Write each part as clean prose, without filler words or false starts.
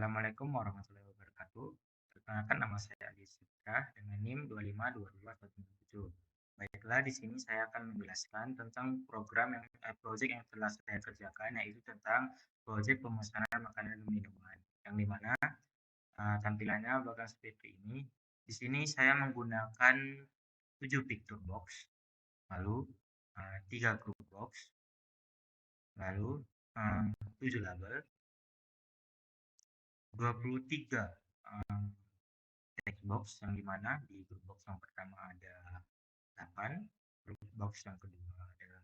Assalamualaikum warahmatullahi wabarakatuh. Perkenalkan nama saya Adi Citra dengan NIM 2522167. Baiklah, di sini saya akan menjelaskan tentang proyek yang telah saya kerjakan, yaitu tentang proyek pemesanan makanan dan minuman. Yang dimana tampilannya bakal seperti ini. Di sini saya menggunakan 7 picture box, lalu 3 group box, lalu 7 label, 23 text box, yang dimana di group box yang pertama ada 8, group box yang kedua ada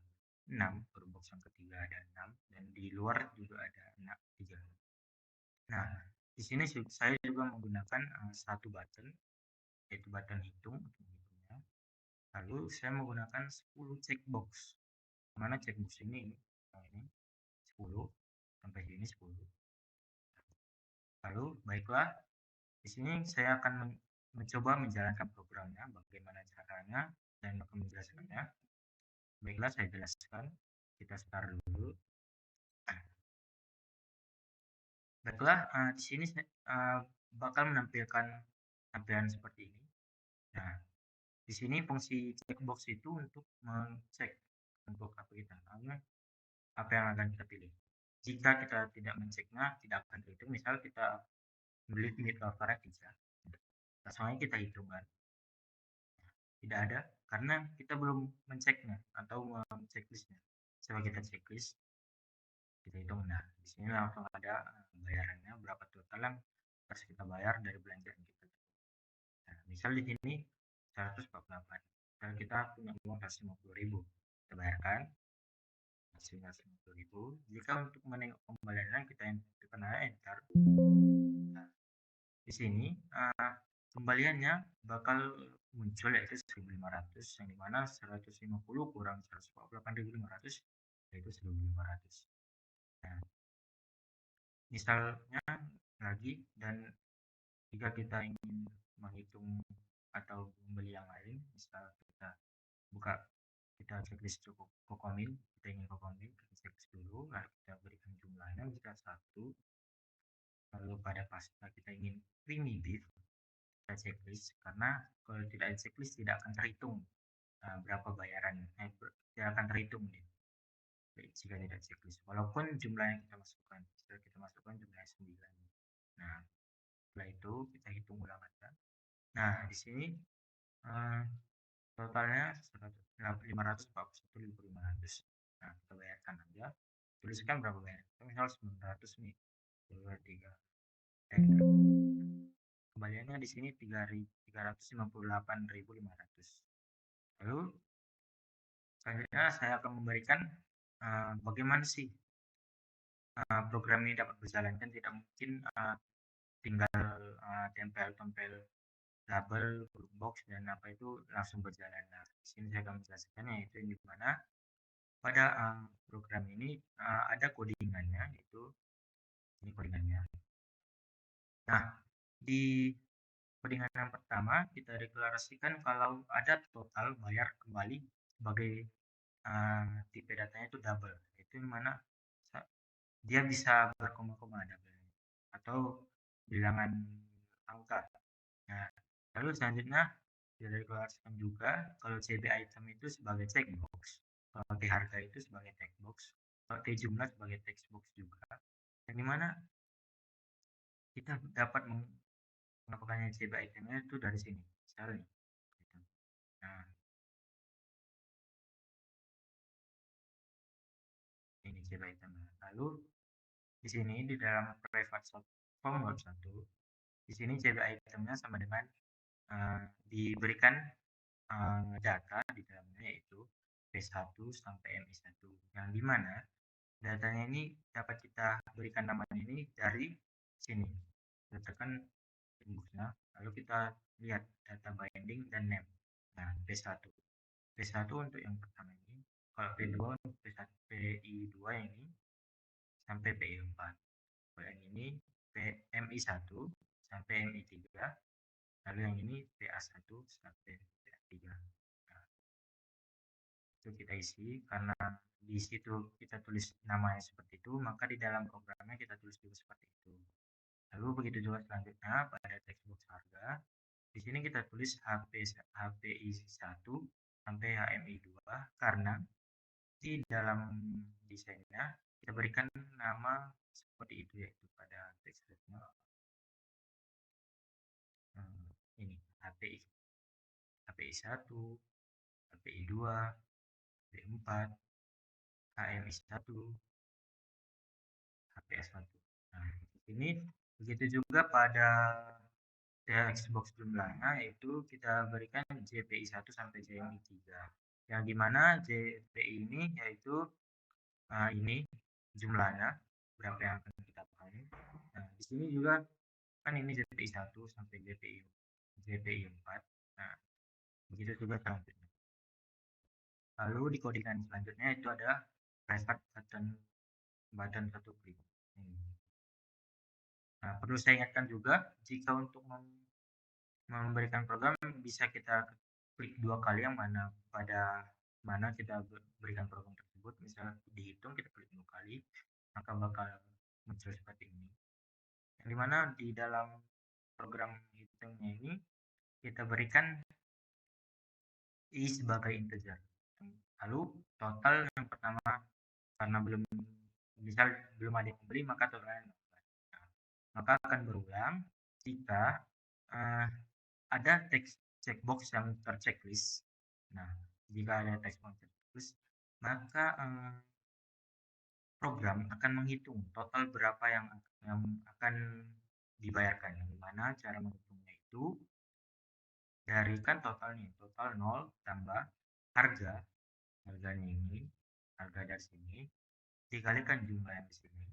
6, group box yang ketiga ada 6, dan di luar juga ada 6, 3. Nah, di sini saya juga menggunakan satu button, yaitu button hitung untuk menghitungnya. Lalu saya menggunakan 10 checkbox, mana checkbox ini 10 sampai sini 10. Lalu baiklah, di sini saya akan mencoba menjalankan programnya, bagaimana caranya, dan akan menjelaskannya. Baiklah, saya jelaskan. Kita start dulu. Baiklah, di sini saya bakal menampilkan tampilan seperti ini. Nah, di sini fungsi checkbox itu untuk mengecek untuk apa apa yang akan kita pilih. Jika kita tidak menceknya, tidak akan terhitung. Misal kita beli limit ordernya 3, langsung aja kita hitungkan. Tidak ada, karena kita belum menceknya atau checklistnya. Setelah kita checklist, kita hitung. Nah, di sini langsung ada bayarannya, berapa total yang harus kita bayar dari belanjaan kita. Nah, misal di sini 148, dan kita punya uang 150.000, kita bayarkan hasilnya 150.000. Jika untuk menengok kembaliannya, kita tekan enter. Nah, di sini kembaliannya bakal muncul, yaitu 1.500, yang dimana 150 kurang 148.500 yaitu 1.500. Nah, misalnya lagi, dan jika kita ingin menghitung atau membeli yang lain, misal kita buka, kita checklist cukup kokomin, kita ingin kokomin, kita checklist dulu, lalu kita berikan jumlahnya jika 1. Lalu pada pasta kita ingin creamy beef, kita checklist, karena kalau tidak ada checklist tidak akan terhitung berapa bayaran, tidak akan terhitung nih jika tidak checklist, walaupun jumlah yang kita masukkan, jumlahnya 9. Nah, setelah itu kita hitung ulang aja. Nah, di sini totalnya 541.500. Nah, kita bayarkan aja, tuliskan berapa bayar, misal 900 nih, 23. Kembaliannya di sini 358.500. Lalu selanjutnya saya akan memberikan bagaimana sih program ini dapat berjalan. Kan tidak mungkin tinggal tempel-tempel label, box, dan apa itu langsung berjalan. Nah, di sini saya akan menjelaskannya, yaitu di mana pada program ini ada codingannya, itu ini codingannya. Nah, di codingan yang pertama kita deklarasikan kalau ada total bayar kembali sebagai tipe datanya itu double, itu mana dia bisa berkoma-koma double atau bilangan angka. Nah, lalu selanjutnya kita deklarasikan juga kalau CB item itu sebagai checkbox, kalau T harga itu sebagai checkbox, kalau T jumlah sebagai textbox juga, yang dimana kita dapat melakukannya CB itemnya itu dari sini, misalnya. Nah, ini CB itemnya. Lalu di sini di dalam private form mode 1, di sini CB itemnya sama dengan diberikan data di dalamnya, yaitu P1 sampai MI1, yang dimana datanya ini dapat kita berikan namanya ini dari sini. Kita tekan inboxnya, lalu kita lihat data binding dan name. Nah, P1 untuk yang pertama ini, kalau P2 untuk PI2 ini sampai PI4, kalau yang ini PMI1 sampai MI3, lalu yang ini PA1 sampai PA3. Nah, itu kita isi, karena di situ kita tulis namanya seperti itu, maka di dalam programnya kita tulis juga seperti itu. Lalu begitu juga selanjutnya pada textbox harga. Di sini kita tulis HPI 1 sampai HMI 2 karena di dalam desainnya kita berikan nama seperti itu, yaitu pada textboxnya ini HPI 1, HPI 2, HPI 4, HMI 1, HPS 1. Nah, ini begitu juga pada Xbox jumlahnya, yaitu kita berikan JPI 1 sampai JMI 3. Yang dimana JPI ini yaitu ini jumlahnya berapa yang akan kita pakai. Nah, di sini juga kan ini JPI 1 sampai JPI 4. Nah, begitu juga selanjutnya. Lalu di codingan selanjutnya itu ada restart button 1 klik. Nah, perlu saya ingatkan juga jika untuk memberikan program bisa kita klik 2 kali, yang mana pada mana kita berikan program tersebut. Misalnya dihitung kita klik 2 kali, maka bakal muncul seperti ini. Yang dimana di dalam program hitungnya ini kita berikan i sebagai integer. Lalu total yang pertama, karena belum ada yang beli, maka totalnya 16. Nah, maka akan berulang jika ada checkbox yang terchecklist. Nah, jika ada checkbox terchecklist, maka program akan menghitung total berapa yang akan dibayarkan. Yang mana cara menghitungnya itu dari kan totalnya, total 0 tambah harganya ini, harga dari sini, dikalikan jumlah yang di sini.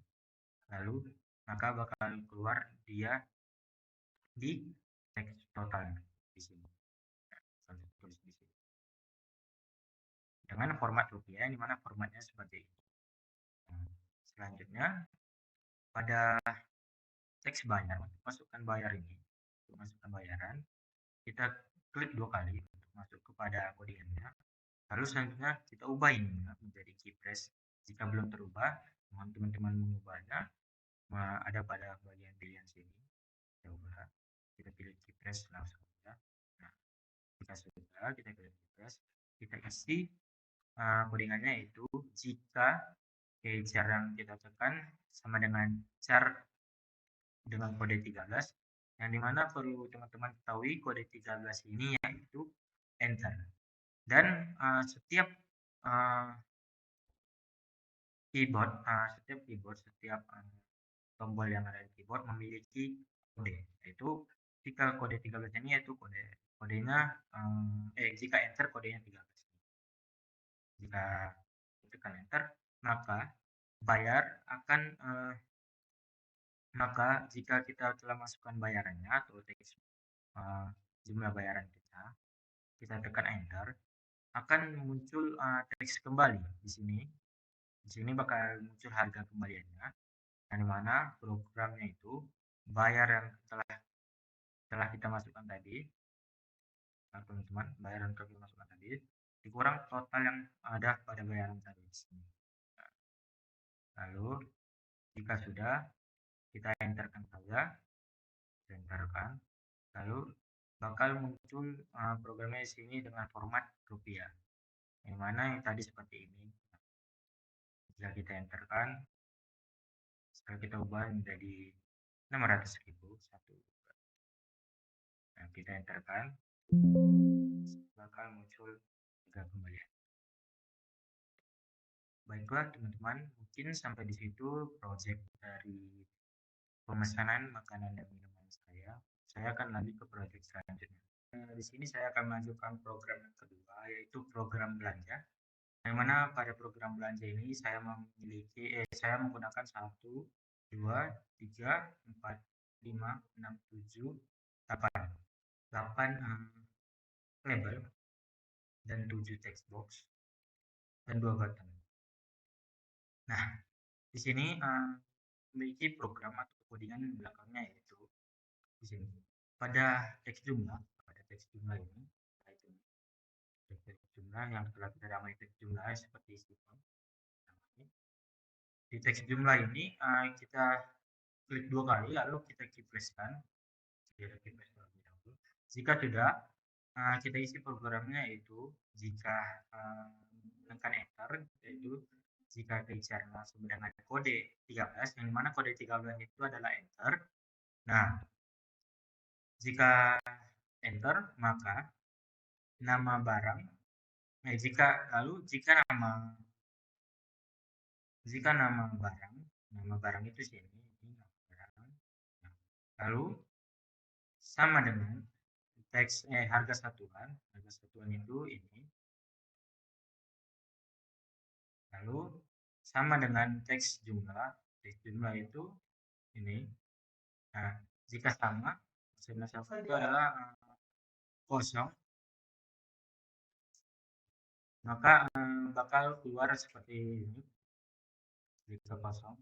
Lalu maka bakal keluar dia di teks totalnya di sini. Nah, tulis di sini. Dengan format rupiah, di mana formatnya seperti ini. Nah, selanjutnya pada teks bayar, untuk masukkan bayar ini, untuk masukkan bayaran, kita klik 2 kali untuk masuk kepada codingannya. Lalu selanjutnya kita ubah ini menjadi keypress. Jika belum terubah, mohon teman-teman mengubahnya. Ada pada bagian pilihan sini. Kita ubah. Kita pilih keypress langsung saja. Nah, jika sudah, kita pilih keypress. Kita isi codingannya itu jika char yang kita tekan sama dengan char dengan kode 13, yang dimana perlu teman-teman ketahui kode 13 ini yaitu enter. Dan setiap keyboard, setiap tombol yang ada di keyboard memiliki kode, yaitu jika kode 13 ini yaitu kodenya jika enter kodenya 13. Jika tekan enter, maka bayar akan maka jika kita telah masukkan bayarannya atau teks jumlah bayaran kita tekan enter, akan muncul teks kembali di sini. Di sini bakal muncul harga kembaliannya, yang dimana programnya itu bayar yang telah kita masukkan tadi, teman-teman, bayaran yang kita masukkan tadi dikurang total yang ada pada bayaran tadi di sini. Lalu jika sudah, kita enterkan saja, lalu bakal muncul programnya di sini dengan format rupiah, yang mana yang tadi seperti ini. Jika kita enterkan, setelah kita ubah menjadi 600.000 satu. Nah, kita enterkan, bakal muncul harga kembalian. Baiklah teman-teman, mungkin sampai di situ project dari pemesanan makanan dan minuman saya. Saya akan lanjut ke project selanjutnya. Di sini saya akan melanjutkan program yang kedua, yaitu program belanja. Yang mana pada program belanja ini saya menggunakan 1, 2, 3, 4, 5, 6, 7, 8 label dan 7 text box dan 2 button. Nah, di sini memiliki program atau codingan di belakangnya, yaitu di sini pada teks jumlah ini, teks jumlah yang telah kita ramai teks jumlah seperti ini. Di teks jumlah ini kita klik 2 kali lalu kita keypresskan, kita keypress terlebih dahulu. Jika sudah, kita isi programnya, yaitu jika menekan enter, yaitu jika kejarnya sama dengan kode 13, yang mana kode 13 itu adalah enter. Nah, jika enter maka nama barang, jika nama barang itu sini, ini nama barang. Nah, lalu sama dengan teks harga satuan itu ini, lalu sama dengan teks jumlah itu ini. Nah, jika sama, maksudnya sama itu adalah kosong, maka bakal keluar seperti ini. Jika kosong,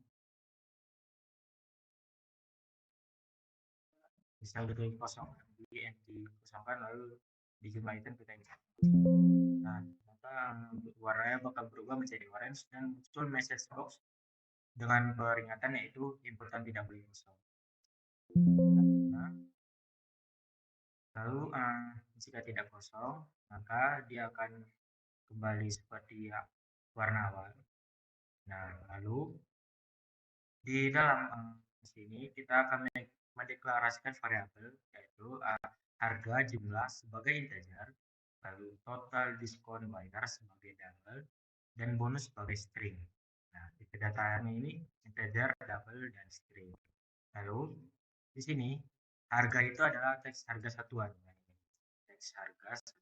bisa jadi kosong, dikosongkan lalu dijumlahkan kita ini. Nah, maka warnanya bakal berubah menjadi orange dan muncul message box dengan peringatan, yaitu inputan tidak boleh kosong. Nah, lalu jika tidak kosong, maka dia akan kembali seperti warna awal. Nah, lalu di dalam sini kita akan mendeklarasikan variabel, yaitu harga jumlah sebagai integer, lalu total diskon bayar sebagai double, dan bonus sebagai string. Nah, tipe datanya ini integer, double, dan string. Lalu di sini harga itu adalah teks harga satuan. Nah, teks harga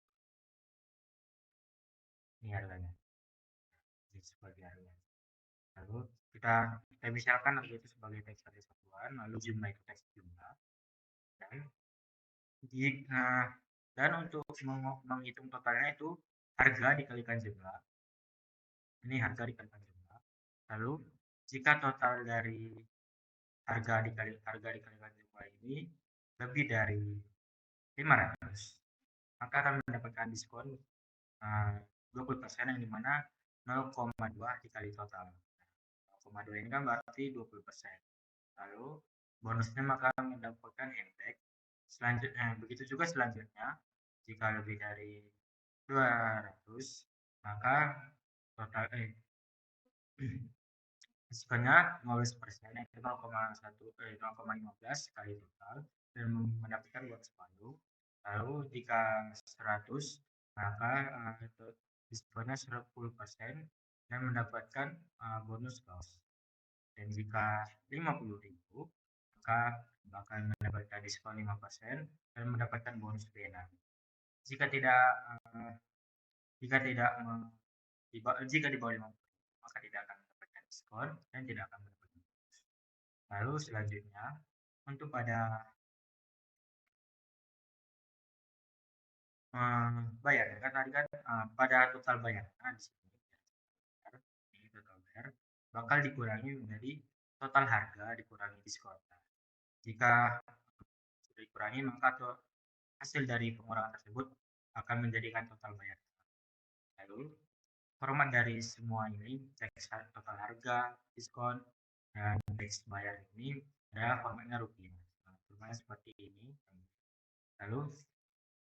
ini harganya, ini sebagai harga. Lalu kita misalkan harga itu sebagai teks harga satuan, lalu jumlah itu teks jumlah, dan dan untuk menghitung totalnya itu harga dikalikan jumlah. Ini harga dikalikan jumlah. Lalu jika total dari harga dikalikan jumlah ini lebih dari 500, maka akan mendapatkan diskon 20%, yang dimana 0,2 dikali total. 0,2 ini kan berarti 20%. Lalu bonusnya maka mendapatkan handbag. Selanjutnya, begitu juga selanjutnya, jika lebih dari 200, maka total diskonnya 15%, itu 0,15 kali total, dan mendapatkan buat sepanduk. Lalu jika 100, maka diskonnya 10% dan mendapatkan bonus kaos. Dan jika 50.000, maka bakal mendapatkan diskon 5% dan mendapatkan bonus pena. Jika tidak jika di bawah 50, maka tidak akan mendapatkan diskon dan tidak akan mendapatkan bonus. Lalu selanjutnya, untuk pada bayar, kan tadi kan pada total bayar, nah di sini ini total bayar bakal dikurangi menjadi total harga dikurangi diskon. Jika sudah dikurangi, maka hasil dari pengurangan tersebut akan menjadikan total bayar. Lalu format dari semua ini, teks total harga, diskon, dan teks bayar ini adalah formatnya rupiah. Nah, formatnya seperti ini. Lalu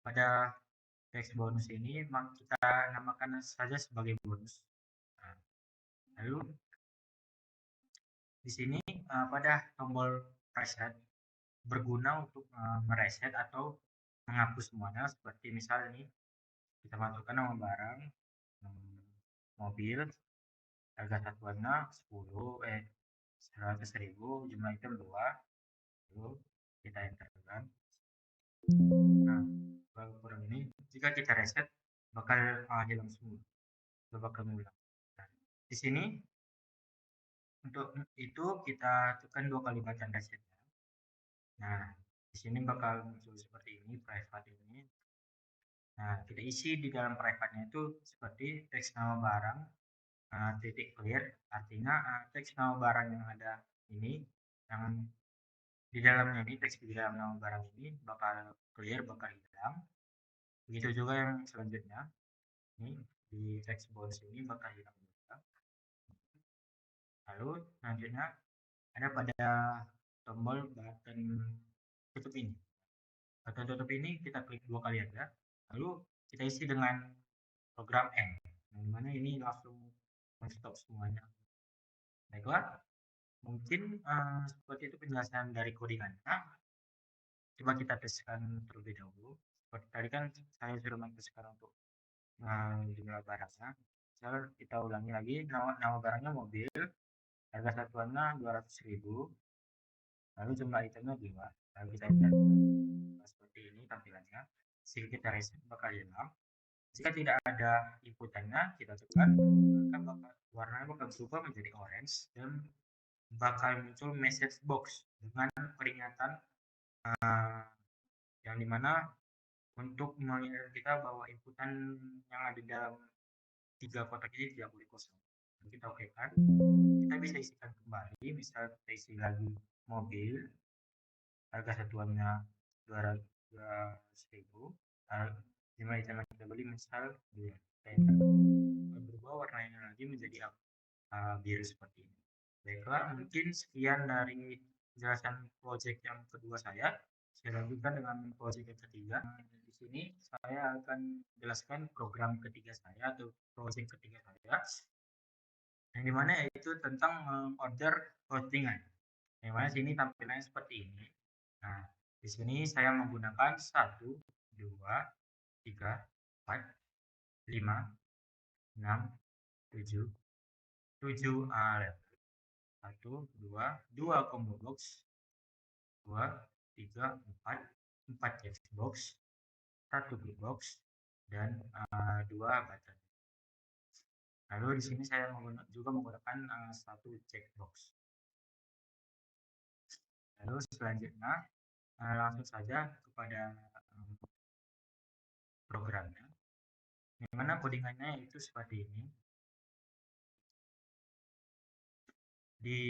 pada teks bonus ini kita namakan saja sebagai bonus. Nah, lalu di sini pada tombol reset berguna untuk mereset atau menghapus semuanya, seperti misal ini kita masukkan nama barang, mobil, harga satuannya 100.000, jumlah item 2, lalu kita enterkan. Nah, kurang ini jika kita reset bakal hilang semua, bakal ngulang. Nah, di sini untuk itu kita tekan 2 kali button reset. Nah, di sini bakal muncul seperti ini, private ini. Nah, kita isi di dalam private-nya itu seperti teks nama barang, titik clear, artinya teks nama barang yang ada ini, yang di dalamnya ini, teks di dalam nama barang ini bakal clear, bakal hilang. Begitu juga yang selanjutnya, ini di teks bonus ini bakal hilang juga. Lalu selanjutnya ada pada tombol button tutup ini. Button tutup ini kita klik 2 kali aja, lalu kita isi dengan program N, yang mana ini langsung men-stop semuanya. Baiklah, mungkin seperti itu penjelasan dari codingannya. Coba kita teskan terlebih dahulu. Seperti tadi kan saya sudah menteskan untuk jumlah barangnya. Misal kita ulangi lagi, nama barangnya mobil, harga satuannya 200.000, lalu jumlah itemnya 2. Lalu kita lihat seperti ini tampilannya. Jika kita reset bakal hilang. Jika tidak ada inputannya, kita tekan, maka warnanya bakal berubah menjadi orange dan bakal muncul message box dengan peringatan yang dimana untuk mengingatkan kita bahwa inputan yang ada dalam 3 kotak ini tidak boleh kosong. Dan kita oke kan, kita bisa isikan kembali, misal kita isi lagi mobil, harga satuannya 200.000, jumlah item yang kita beli misal 2, berubah warnanya lagi menjadi biru seperti ini. Baiklah, mungkin sekian dari penjelasan project yang kedua saya. Saya lanjutkan dengan project yang ketiga. Di sini saya akan jelaskan program ketiga saya atau project ketiga saya, yang dimana yaitu tentang order postingan. Yang mana sini tampilannya seperti ini. Nah, di sini saya menggunakan 1, 2, 3, 4, 5, 6, 7, 7 1, 2 combo box, 2, 3, 4 text box, 1 big box, dan 2 button. Lalu di sini saya juga menggunakan 1 checkbox. Lalu selanjutnya langsung saja kepada programnya, di mana codingannya itu seperti ini. Di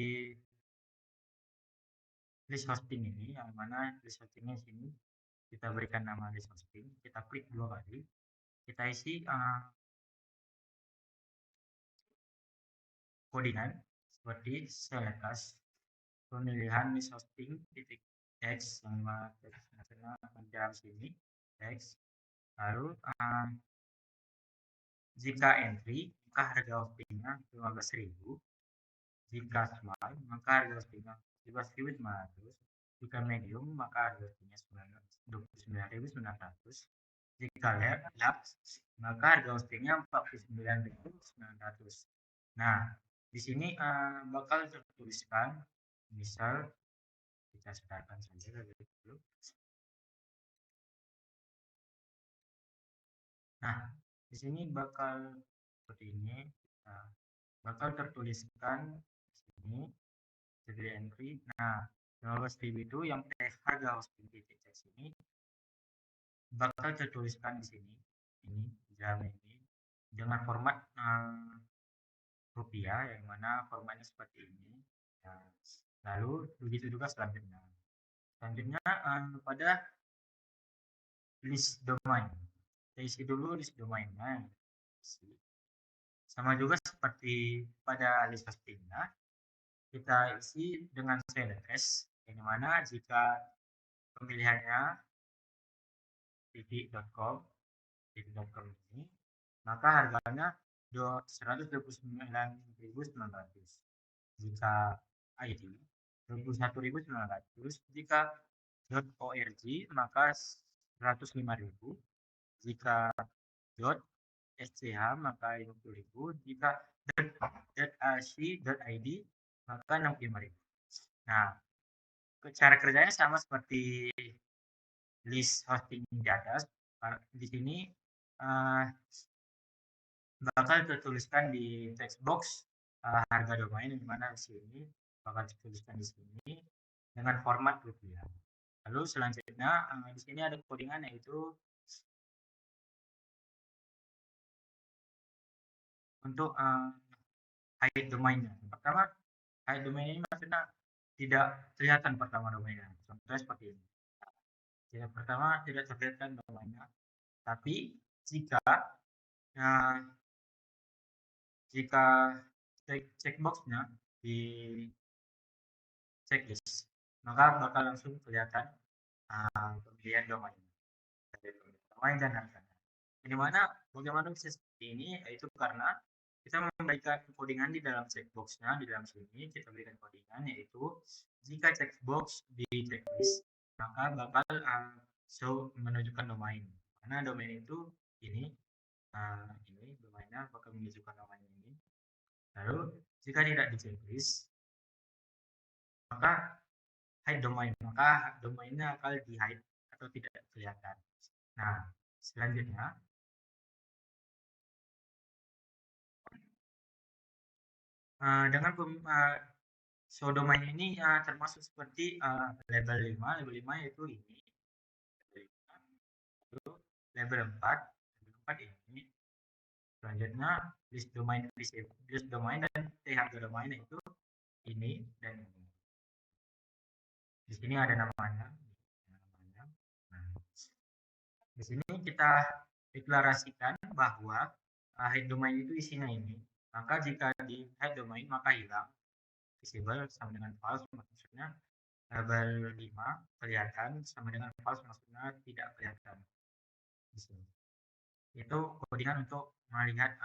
list hosting ini, yang mana list hostingnya sini kita berikan nama list hosting, kita klik 2 kali, kita isi codingan seperti seletas pemilihan list hosting titik text yang teksnya di dalam sini text, lalu jika entry maka harga hostingnya 15.000, jika small maka harga hostingnya 17.500, jika medium maka harga hostingnya 29.900, jika large maka harga hostingnya 49.900. Nah, di sini bakal tertuliskan, misal kita startkan saja dulu. Nah, di sini bakal seperti ini, bakal tertuliskan di sini jadi entry. Nah, 15.000 itu yang harga hosting titik text ini bakal tertuliskan di sini, ini jam ini dengan format rupiah, yang mana formatnya seperti ini. Nah, lalu begitu juga selanjutnya. Selanjutnya pada list domain, kita isi dulu list domainnya. Sama juga seperti pada list hostingnya, kita isi dengan CLS, yang mana jika pemilihannya titik.com ini, maka harganya 129.900. Jika ID 21.900, jika .org maka 105.000, jika .sch maka 50.000, jika .ac.id maka 65.000. Nah, cara kerjanya sama seperti list hosting di atas. Di sini bakal tertuliskan di text box harga domain, di mana di sini bakal tertuliskan di sini dengan format rupiah. Lalu selanjutnya di sini ada codingan, yaitu untuk hide domainnya. Pertama, hide domain ini maksudnya tidak kelihatan pertama domainnya. Contohnya seperti ini. Yang pertama tidak terlihat domainnya. Tapi jika checkboxnya di checklist, maka bakal langsung kelihatan pemilihan domain, domain dan harganya. Di mana bagaimana bisa seperti ini? Yaitu karena kita memberikan codingan di dalam checkboxnya, di dalam sini kita berikan codingan yaitu jika checkbox di checklist maka bakal show menunjukkan domain. Karena domain itu ini domainnya bakal menunjukkan domain ini. Lalu jika tidak di checklist maka hide domain, maka domainnya akan di hide atau tidak kelihatan. Nah, selanjutnya dengan show domain ini termasuk seperti label 5. Label 5 yaitu ini. Lalu label 4. Label 4 ini. Selanjutnya list domain dan harga domain itu ini dan ini. Di sini ada namanya. Nah, di sini kita deklarasikan bahwa head domain itu isinya ini. Maka jika di head domain maka hilang. Visible sama dengan false maksudnya label 5 kelihatan sama dengan false maksudnya tidak kelihatan. Itu codingan untuk melihat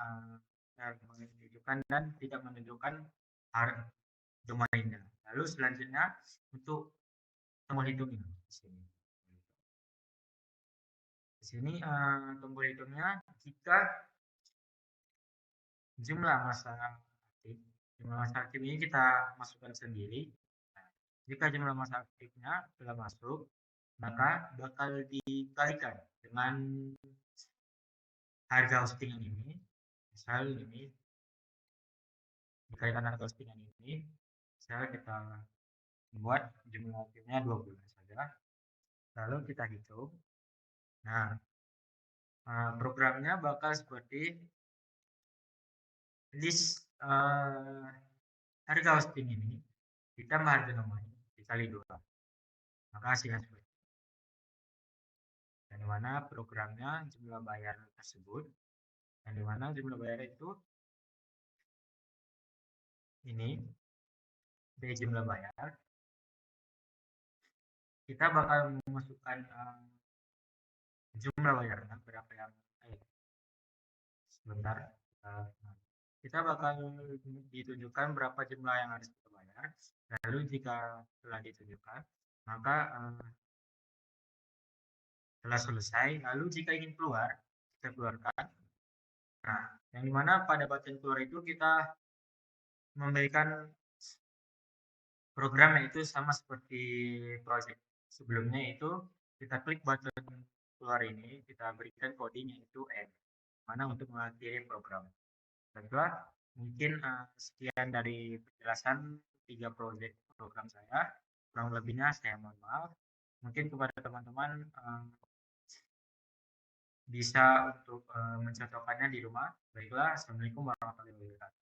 menunjukkan dan tidak menunjukkan domainnya. Lalu selanjutnya untuk tombol hitungnya di sini. Di sini tombol hitungnya jika jumlah masa aktif, ini kita masukkan sendiri. Nah, jika jumlah masa aktifnya telah masuk, maka bakal dikalikan dengan harga hostingan ini. Misal ini dikalikan harga hostingan ini, misal kita buat jumlah aktifnya 2 bulan saja. Lalu kita hitung. Nah, programnya bakal seperti list harga hosting ini ditambah harga domain dikali 2. Maka hasilnya seperti itu. Dan di mana programnya jumlah bayar tersebut dan di mana jumlah bayar itu ini dari jumlah bayar kita bakal memasukkan jumlah bayarnya berapa yang sebentar kita bakal ditunjukkan berapa jumlah yang harus kita bayar. Lalu jika telah ditunjukkan maka telah selesai. Lalu jika ingin keluar kita keluarkan. Nah, yang dimana pada button keluar itu kita memberikan program yaitu sama seperti project sebelumnya, itu kita klik button keluar ini, kita berikan coding yaitu N, mana untuk mengakhiri program. Baiklah, mungkin sekian dari penjelasan 3 project program saya. Kurang lebihnya saya mohon maaf. Mungkin kepada teman-teman bisa untuk mencontohkannya di rumah. Baiklah, assalamualaikum warahmatullahi wabarakatuh.